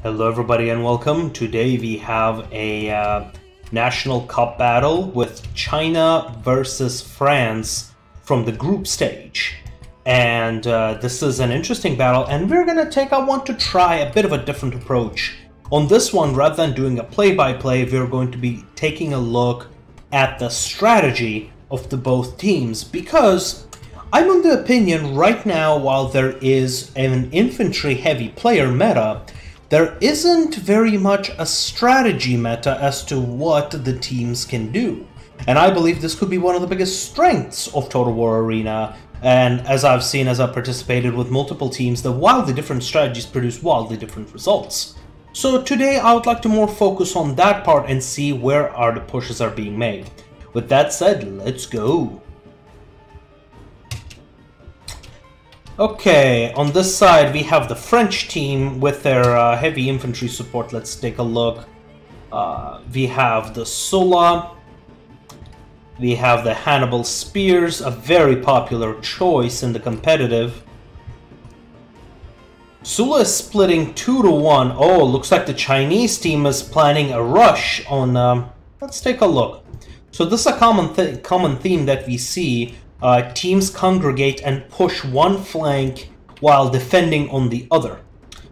Hello everybody and welcome. Today we have a National Cup battle with China versus France from the group stage. And this is an interesting battle, and we're gonna I want to try a bit of a different approach. On this one, rather than doing a play-by-play, we're going to be taking a look at the strategy of the both teams, because I'm of the opinion right now, while there is an infantry-heavy player meta, there isn't very much a strategy meta as to what the teams can do. And I believe this could be one of the biggest strengths of Total War Arena, and as I've seen as I've participated with multiple teams, that wildly different strategies produce wildly different results. So today I would like to more focus on that part and see where the pushes are being made. With that said, let's go. Okay, on this side we have the French team with their heavy infantry support. Let's take a look. We have the Sulla. We have the Hannibal Spears, a very popular choice in the competitive. Sulla is splitting 2-1. Oh, looks like the Chinese team is planning a rush on... let's take a look. So this is a common theme that we see. Teams congregate and push one flank while defending on the other.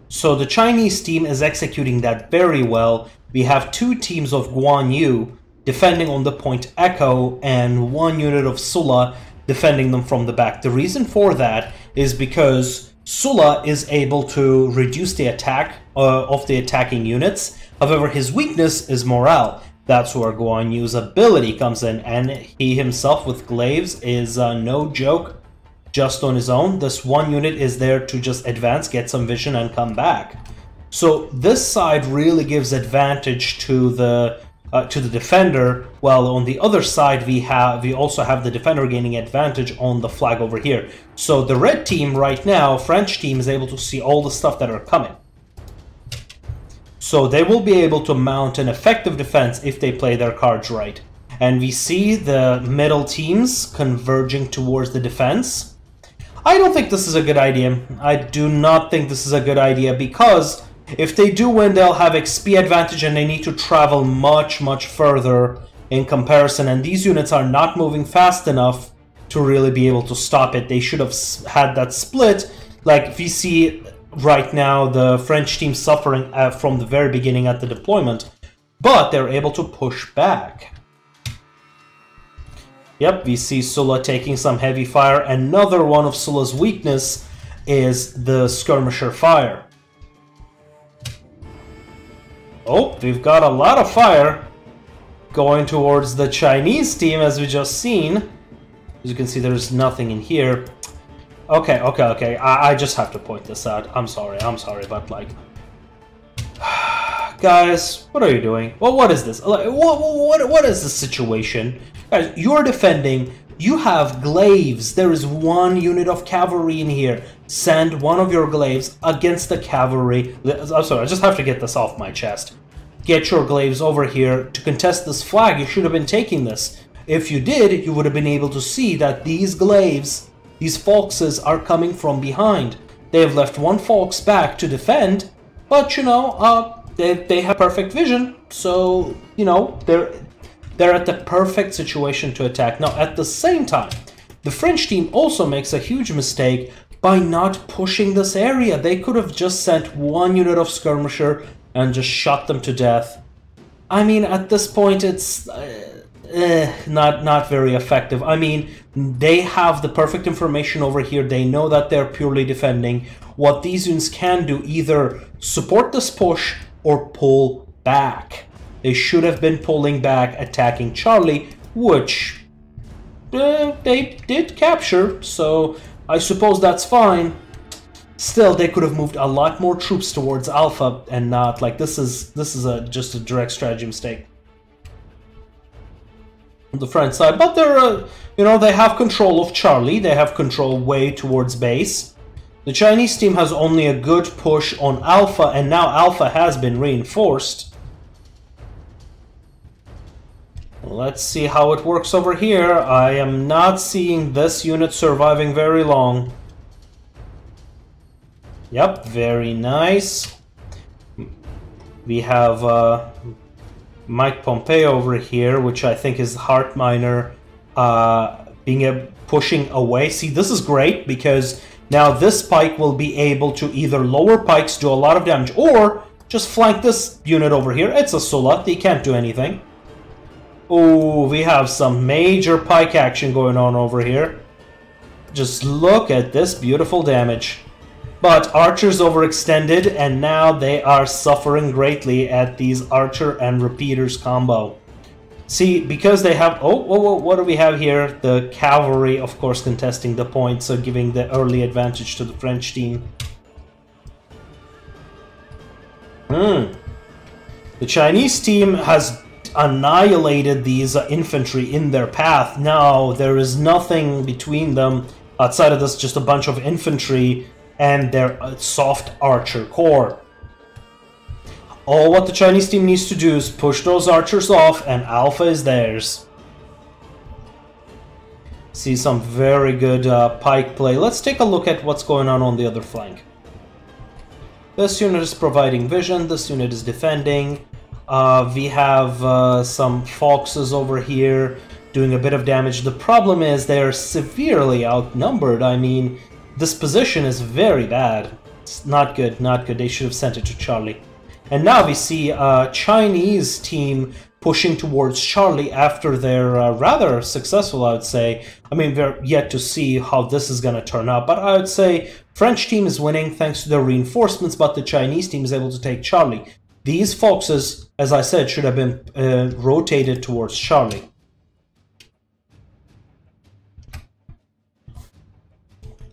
So the Chinese team is executing that very well. We have two teams of Guan Yu defending on the point Echo and one unit of Sulla defending them from the back. The reason for that is because Sulla is able to reduce the attack of the attacking units. However, his weakness is morale. That's where Guan Yu's ability comes in, and he himself with glaives is no joke just on his own. This one unit is there to just advance, get some vision, and come back. So this side really gives advantage to the defender, while on the other side we also have the defender gaining advantage on the flag over here. So the red team right now, French team, is able to see all the stuff that are coming. So they will be able to mount an effective defense if they play their cards right. And we see the middle teams converging towards the defense. I don't think this is a good idea. I do not think this is a good idea, because if they do win, they'll have XP advantage and they need to travel much further in comparison. And these units are not moving fast enough to really be able to stop it. They should have had that split. Like we see right now, the French team suffering from the very beginning at the deployment, but they're able to push back. Yep, we see Sulla taking some heavy fire. Another one of Sulla's weakness is the skirmisher fire. Oh, we've got a lot of fire going towards the Chinese team, as we just seen. As you can see, there's nothing in here. Okay. I just have to point this out. I'm sorry, but like... Guys, what are you doing? Well, what is this? Like, what is this situation? Guys, you're defending. You have glaives. There is one unit of cavalry in here. Send one of your glaives against the cavalry. I'm sorry, I just have to get this off my chest. Get your glaives over here to contest this flag. You should have been taking this. If you did, you would have been able to see that these glaives, these foxes, are coming from behind. They have left one fox back to defend, but you know, they have perfect vision, so you know they're at the perfect situation to attack. Now, at the same time, the French team also makes a huge mistake by not pushing this area. They could have just sent one unit of skirmisher and just shot them to death. I mean, at this point, it's not very effective. I mean, they have the perfect information over here. They know that they're purely defending. What these units can do, either support this push or pull back. They should have been pulling back, attacking Charlie, which they did capture, so I suppose that's fine. Still, they could have moved a lot more troops towards Alpha and not like this is just a direct strategy mistake on the French side. But they're you know, they have control of Charlie. They have control way towards base. The Chinese team has only a good push on Alpha, and now Alpha has been reinforced. Let's see how it works over here. I am not seeing this unit surviving very long. Yep, very nice. We have Mike Pompeo over here, which I think is Heartminer pushing away. See, this is great because now this pike will be able to either lower pikes, do a lot of damage, or just flank this unit over here. It's a Sulla, they can't do anything. Oh, we have some major pike action going on over here. Just look at this beautiful damage. But Archers overextended, and now they are suffering greatly at these Archer and Repeaters combo. See, because they have... Oh, what do we have here? The Cavalry, of course, contesting the point, so giving the early advantage to the French team. The Chinese team has annihilated these infantry in their path. Now, there is nothing between them outside of this, just a bunch of infantry and their soft archer core. All what the Chinese team needs to do is push those archers off, and Alpha is theirs. See some very good pike play. Let's take a look at what's going on the other flank. This unit is providing vision, this unit is defending. We have some foxes over here doing a bit of damage. The problem is they're severely outnumbered. I mean, this position is very bad. It's not good, not good. They should have sent it to Charlie. And now we see a Chinese team pushing towards Charlie after they're rather successful, I would say. I mean, we're yet to see how this is going to turn out, but I would say French team is winning thanks to their reinforcements, but the Chinese team is able to take Charlie. These foxes, as I said, should have been rotated towards Charlie.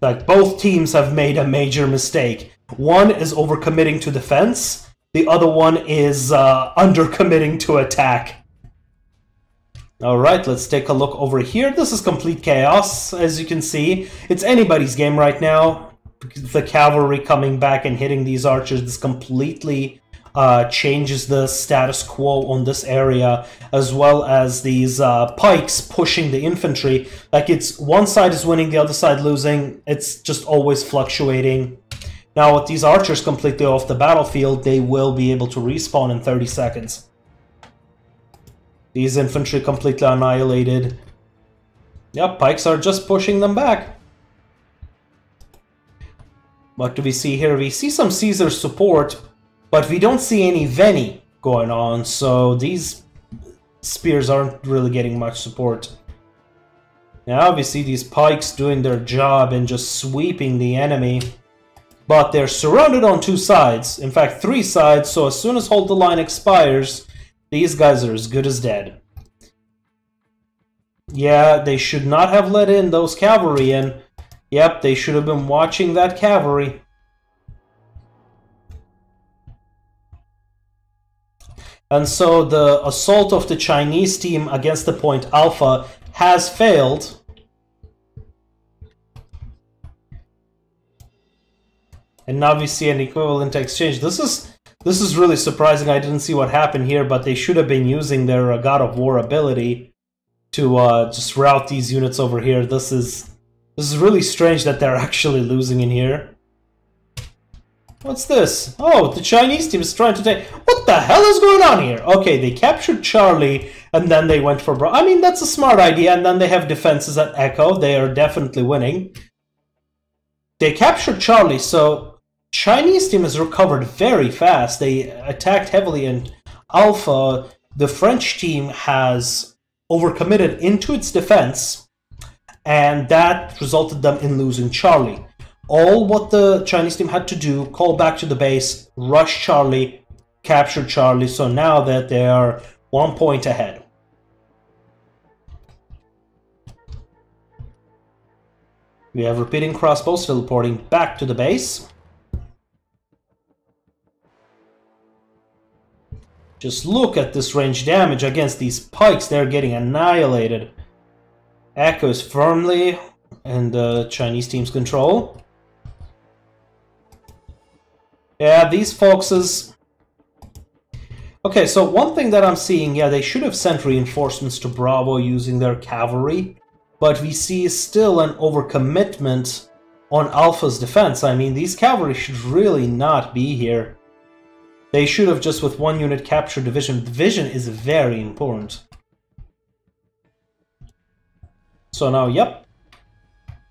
Like, both teams have made a major mistake. One is overcommitting to defense, the other one is undercommitting to attack. Alright, let's take a look over here. This is complete chaos, as you can see. It's anybody's game right now. The cavalry coming back and hitting these archers, this completely changes the status quo on this area, as well as these pikes pushing the infantry. Like, it's one side is winning, the other side losing. It's just always fluctuating. Now, with these archers completely off the battlefield, they will be able to respawn in 30 seconds. These infantry completely annihilated. Yep, pikes are just pushing them back. What do we see here? We see some Caesar support, but we don't see any Veni going on, so these spears aren't really getting much support. Now we see these pikes doing their job and just sweeping the enemy. But they're surrounded on two sides, in fact 3 sides, so as soon as Hold the Line expires, these guys are as good as dead. Yeah, they should not have let in those cavalry in. Yep, they should have been watching that cavalry. And so the assault of the Chinese team against the point Alpha has failed. And now we see an equivalent exchange. This is really surprising. I didn't see what happened here, but they should have been using their God of War ability to just route these units over here. This is really strange that they're actually losing in here. What's this? Oh, the Chinese team is trying to take... What the hell is going on here? Okay, they captured Charlie, and then they went for Bravo. I mean, that's a smart idea, and then they have defenses at Echo. They are definitely winning. They captured Charlie, so Chinese team has recovered very fast. They attacked heavily, and Alpha, the French team, has overcommitted into its defense, and that resulted them in losing Charlie. All what the Chinese team had to do, call back to the base, rush Charlie, capture Charlie, so now that they are 1 point ahead. We have repeating crossbows teleporting back to the base. Just look at this range damage against these pikes. They're getting annihilated. Echo is firmly in the Chinese team's control. Yeah, these foxes... Okay, so one thing that I'm seeing, yeah, they should have sent reinforcements to Bravo using their cavalry, but we see still an overcommitment on Alpha's defense. I mean, these cavalry should really not be here. They should have just with one unit captured the vision. The vision is very important. So now, yep.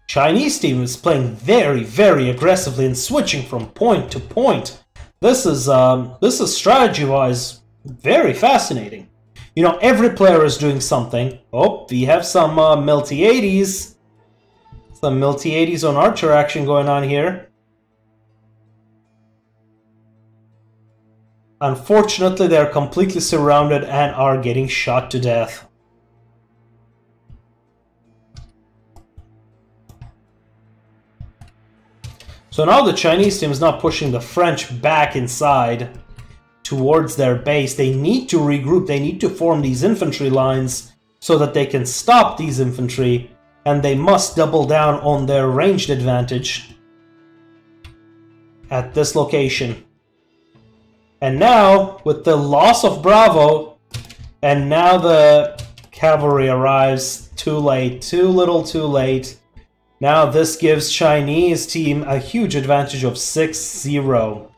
Chinese team is playing very, very aggressively and switching from point to point. This is strategy-wise very fascinating. You know, every player is doing something. Oh, we have some multi-80s. Some multi-80s on Archer action going on here. Unfortunately, they're completely surrounded and are getting shot to death. So now the Chinese team is not pushing the French back inside towards their base. They need to regroup. They need to form these infantry lines so that they can stop these infantry, and they must double down on their ranged advantage at this location. And now, with the loss of Bravo, and now the cavalry arrives too late, too little too late. Now this gives Chinese team a huge advantage of 6-0.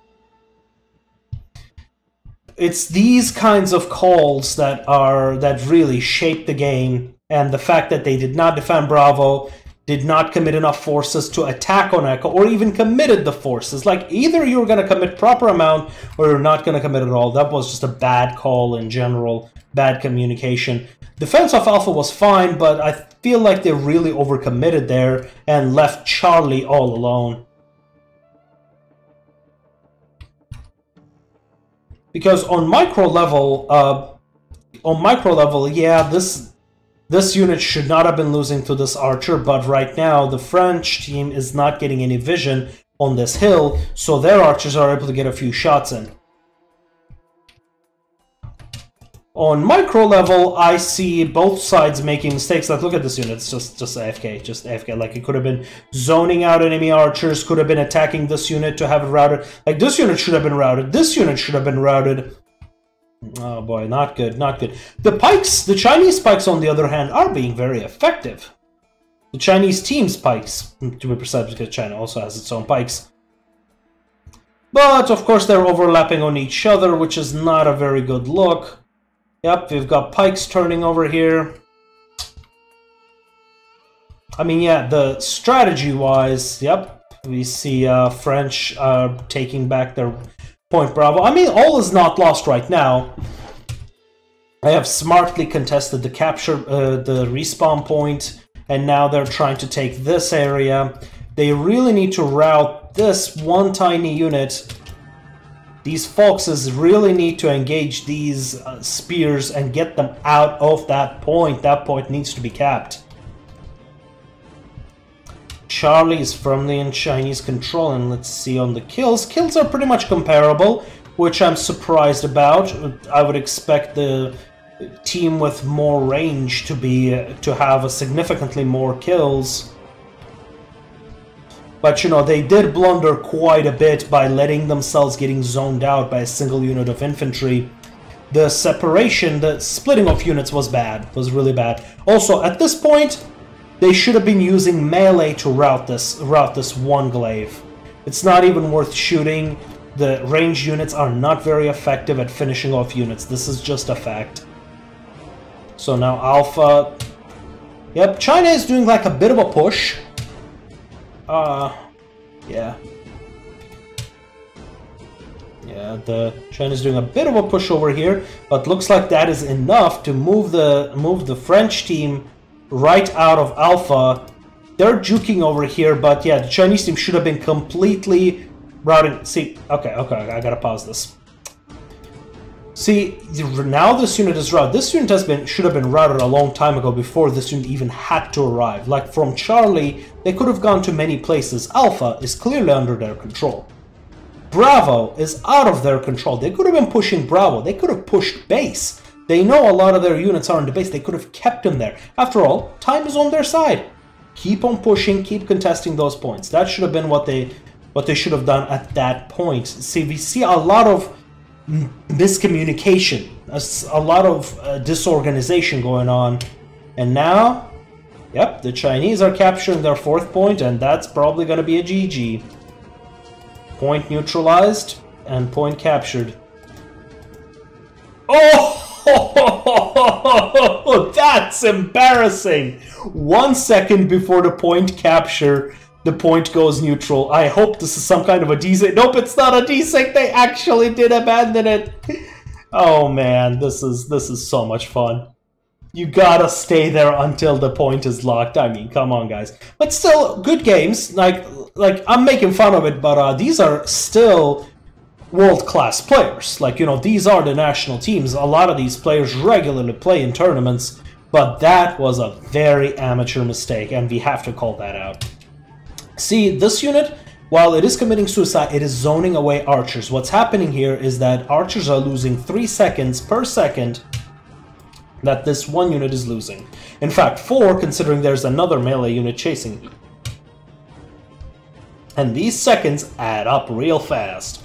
It's these kinds of calls that really shape the game, and the fact that they did not defend Bravo, did not commit enough forces to attack on Echo, or even committed the forces. Like, either you're going to commit proper amount, or you're not going to commit at all. That was just a bad call in general, bad communication. Defense of Alpha was fine, but I feel like they really overcommitted there and left Charlie all alone. Because on micro level, yeah, this unit should not have been losing to this Archer, but right now the French team is not getting any vision on this hill, so their archers are able to get a few shots in. On micro level, I see both sides making mistakes. Like, look at this unit, it's just AFK, just AFK. Like, it could have been zoning out enemy archers, could have been attacking this unit to have it routed. Like, this unit should have been routed, this unit should have been routed. Oh boy, not good, not good. The pikes, the Chinese pikes on the other hand, are being very effective. The Chinese team's pikes, to be precise, because China also has its own pikes. But, of course, they're overlapping on each other, which is not a very good look. Yep, we've got pikes turning over here. I mean, yeah, the strategy-wise, yep, we see French taking back their Point Bravo. I mean, all is not lost right now. I have smartly contested the capture, the respawn point, and now they're trying to take this area. They really need to route this one tiny unit. These foxes really need to engage these spears and get them out of that point. That point needs to be capped. Charlie is firmly in Chinese control, and let's see on the kills. Kills are pretty much comparable, which I'm surprised about. I would expect the team with more range to have a significantly more kills. But, you know, they did blunder quite a bit by letting themselves getting zoned out by a single unit of infantry. The separation, the splitting of units was bad, was really bad. Also, at this point, they should have been using melee to route this one glaive. It's not even worth shooting. The ranged units are not very effective at finishing off units. This is just a fact. So now Alpha... Yep, China is doing like a bit of a push. Yeah. Yeah, the China's doing a bit of a push over here, but looks like that is enough to move the French team right out of Alpha. They're juking over here, but yeah, the Chinese team should have been completely routing. See, okay, I gotta pause this. See, now this unit is routed. This unit should have been routed a long time ago before this unit even had to arrive. Like, from Charlie, they could have gone to many places. Alpha is clearly under their control. Bravo is out of their control. They could have been pushing Bravo. They could have pushed base. They know a lot of their units are in the base. They could have kept them there. After all, time is on their side. Keep on pushing, keep contesting those points. That should have been what they should have done at that point. See, we see a lot of miscommunication, a lot of disorganization going on, and now, yep, the Chinese are capturing their fourth point, and that's probably going to be a GG. Point neutralized and point captured. Oh, that's embarrassing. 1 second before the point capture, the point goes neutral. I hope this is some kind of a desync. Nope, it's not a desync. They actually did abandon it. Oh man, this is so much fun. You gotta stay there until the point is locked. I mean, come on, guys. But still, good games. Like I'm making fun of it, but these are still world-class players. Like, you know, these are the national teams. A lot of these players regularly play in tournaments, but that was a very amateur mistake, and we have to call that out. See, this unit, while it is committing suicide, it is zoning away archers. What's happening here is that archers are losing 3 seconds per second that this one unit is losing. In fact, 4, considering there's another melee unit chasing you. And these seconds add up real fast.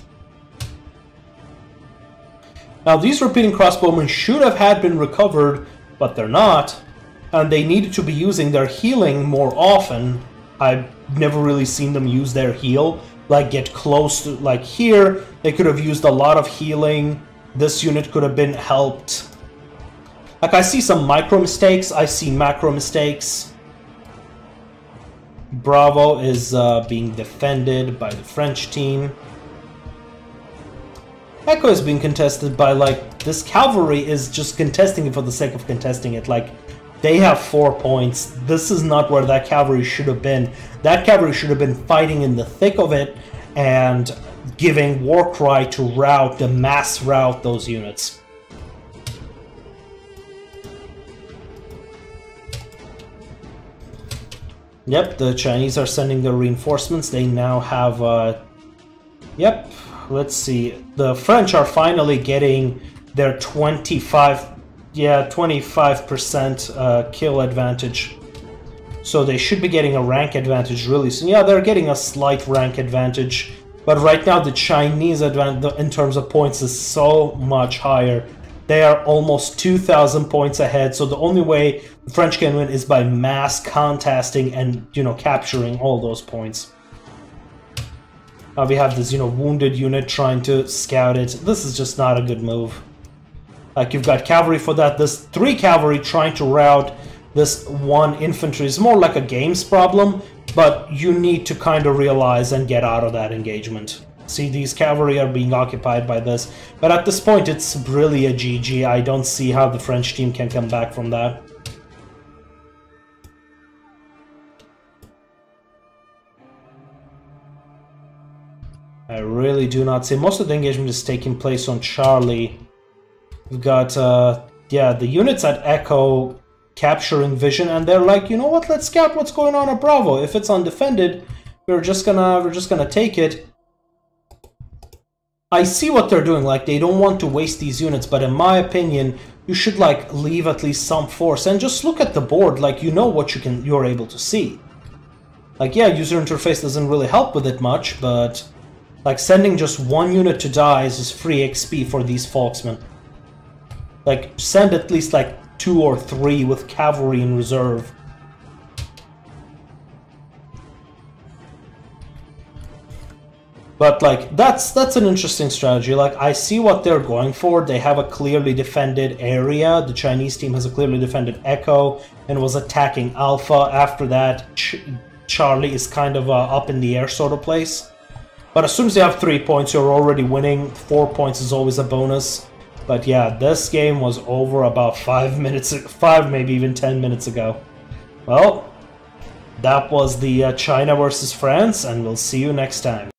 Now, these repeating crossbowmen should have been recovered, but they're not, and they needed to be using their healing more often. I've never really seen them use their heal, like get close to, like here, they could have used a lot of healing. This unit could have been helped. Like, I see some micro mistakes, I see macro mistakes. Bravo is being defended by the French team. Echo is being contested by, like, this cavalry is just contesting it for the sake of contesting it. Like, they have 4 points. This is not where that cavalry should have been. That cavalry should have been fighting in the thick of it and giving Warcry to rout, the mass rout those units. Yep, the Chinese are sending their reinforcements. They now have, yep. Let's see. The French are finally getting their 25% kill advantage. So they should be getting a rank advantage really soon. Yeah, they're getting a slight rank advantage. But right now the Chinese advantage in terms of points is so much higher. They are almost 2,000 points ahead. So the only way the French can win is by mass contesting and, you know, capturing all those points. We have this, you know, wounded unit trying to scout it. This is just not a good move. Like, you've got cavalry for that. This 3 cavalry trying to rout this 1 infantry is more like a games problem, but you need to kind of realize and get out of that engagement. See, these cavalry are being occupied by this. But at this point, it's really a GG. I don't see how the French team can come back from that. I really do not see. Most of the engagement is taking place on Charlie. We've got, yeah, the units at Echo capturing Vision, and they're like, you know what? Let's scout what's going on at Bravo. If it's undefended, we're just gonna take it. I see what they're doing. Like, they don't want to waste these units, but in my opinion, you should like leave at least some force and just look at the board. Like, you know what you're able to see. Like, yeah, user interface doesn't really help with it much, but like, sending just 1 unit to die is free XP for these Folksmen. Like, send at least like 2 or 3 with cavalry in reserve. But like, that's an interesting strategy. Like, I see what they're going for. They have a clearly defended area. The Chinese team has a clearly defended Echo and was attacking Alpha. After that, Charlie is kind of up in the air sort of place. But as soon as you have 3 points, you're already winning. 4 points is always a bonus. But yeah, this game was over about 5 minutes, 5, maybe even 10 minutes ago. Well, that was the China versus France, and we'll see you next time.